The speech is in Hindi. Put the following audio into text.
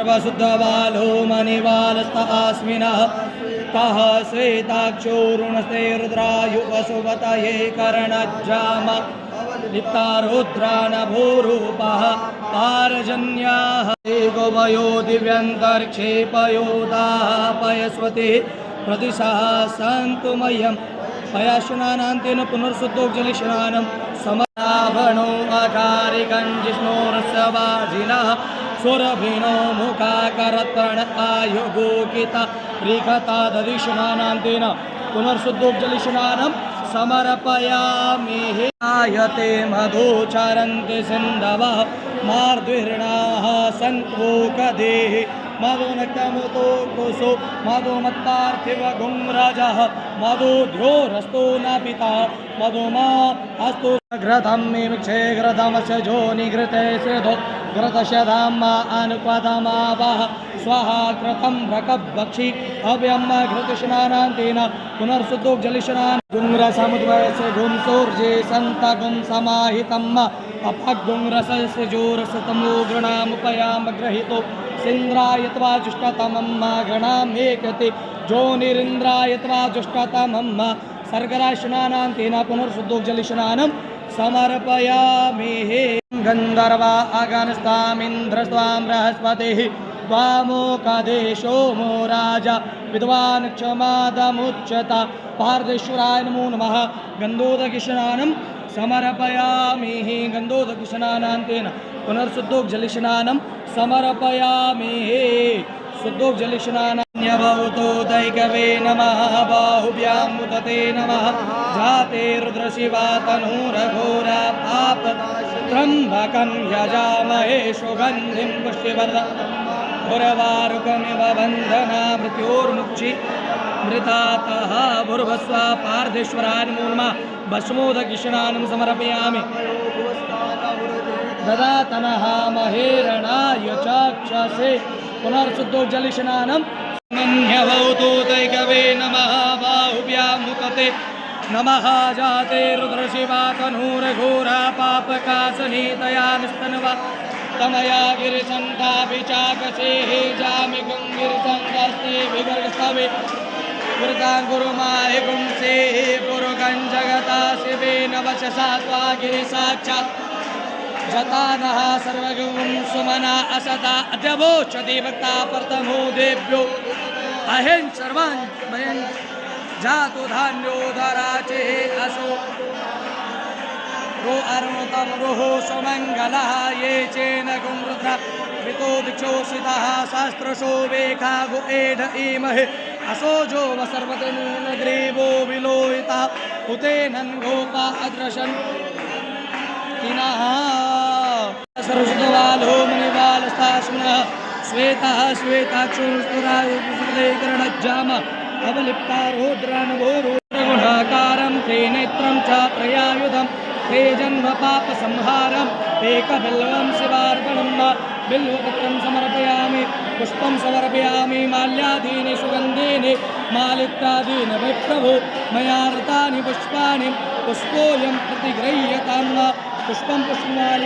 सर्वशुद्धबालो मणिबालस्तास्मिनः तः श्वेताक्षोरुणस्ते रुद्रायुवसुवतये कर्णज्जाम लिप्तारुद्रानभूरूपः पारजन्याः गोवयो दिव्यन्तर्क्षेपयोदापयस्वते प्रतिशः सन्तु मह्यं पयाशनानान्तेन पुनर्शुद्धोज्जलिशनानं समराभणो अकारिकं जिष्णोरसवाजिनः सुरभिनो मुखाकरत्रण आयुगोकिता रिखता दधिशनानान्तेन पुनर्शुद्धोज्जलिशनानं समर्पयामि आयते मधुचरन्ति सिन्धवः मार्द्विहृणाः सन्त्वोकदेः मधुनक्तमुतो कुसो मधुमत्तार्थिवगुंरजः मधुध्योरस्तो न पिता मधुमा अस्तु घृतं मिक्षे घृतमस्य जो निघृते श्रिधो घृतशधाम्मा अनुपदमावः स्वाहा कृतं रकभक्षि अव्यम घृतस्नानान्तेन पुनर्शुद्धोज्जलिशनान् गुंरसमुद्वयस्य गुंसोर्जे सन्तगुं समाहितम् अपगुंरसस्य जोरसतमो गृणामुपयाम ग्रहीतो सिन्द्रायत्वा जुष्टतमं गणामेकते जोनिरिन्द्रायत्वा जुष्टतमं सर्गराशनानान्तेन पुनर्शुद्धोज्जलिशनानं समर्पयामि गन्धर्वा अगनस्तामिन्द्रस्त्वां बृहस्पतिः त्वामोकदेशो मो राजा विद्वान् क्षमादमुच्यता पार्देश्वराय नमो नमः गन्धोदकिशनानं समर्पयामि गन्धोदकिशनानान्तेन पुनर्शुद्धोज्जलिशनानं समर्पयामि शुद्धोज्जलिशनान्यभवतो दैकवे नमः बाहुभ्यां मुदते नमः जाते रुद्रशिवा तनूरघोरा पाप त्र्यम्बकं यजामहे सुगन्धिं पुष्टिवर्धनम् उर्वारुकमिव बन्धना मृत्योर्मुक्षि मृतातः भूर्भस्व पार्धेश्वराय नमो नमः भस्मोदकिशनानं समर्पयामि ददातनः महेरणाय चक्षसे पुनर्शुद्धोज्जलिशनानं मन्यभवतो दैकवे नमः बाहुभ्यां मुदते नमः जाते रुद्रशिवा तनूरघोरा पापकासनीतया निस्तनवा तमया गिरिसन्ता विचाकसेः जामि गुंगिरिसन्तास्ते विवर्गस्तवे वृतां गुरुमाहि गुंसेः पुरुगं जगता शिवेन वचसा त्वा गिरिसाक्षात् जतानः सर्वगुं सुमना असता अद्यवोचति भक्ता प्रथमो देव्यो अहें सर्वान् वयं जातु धान्योदराचे असो रो अरुणतं रोः सुमङ्गलः ये चेन गुंरुद्र वितो दिक्षोषितः शास्त्रशो वेखागु एढ इमहे असोजो वसर्वतनेन ग्रीवो विलोहितः उतेनन् गोपा अद्रशन् किनः सरस्वतबालो मणिबालस्तास्मिनः श्वेतः श्वेताक्षोरुस्तुरायुकरणज्जाम अवलिप्तारोद्रानभोरुगुणाकारं त्रिनेत्रं च प्रयायुधं ते जन्मपापसंहारम् एकबिल्वं शिवार्पणं बिल्वपत्रं समर्पयामि पुष्पं समर्पयामि माल्यादीनि सुगन्धीनि मालिकादीनि वै प्रभो मया रतानि पुष्पाणि पुष्पोऽयं प्रतिगृह्यतां पुष्पं पुष्पमालि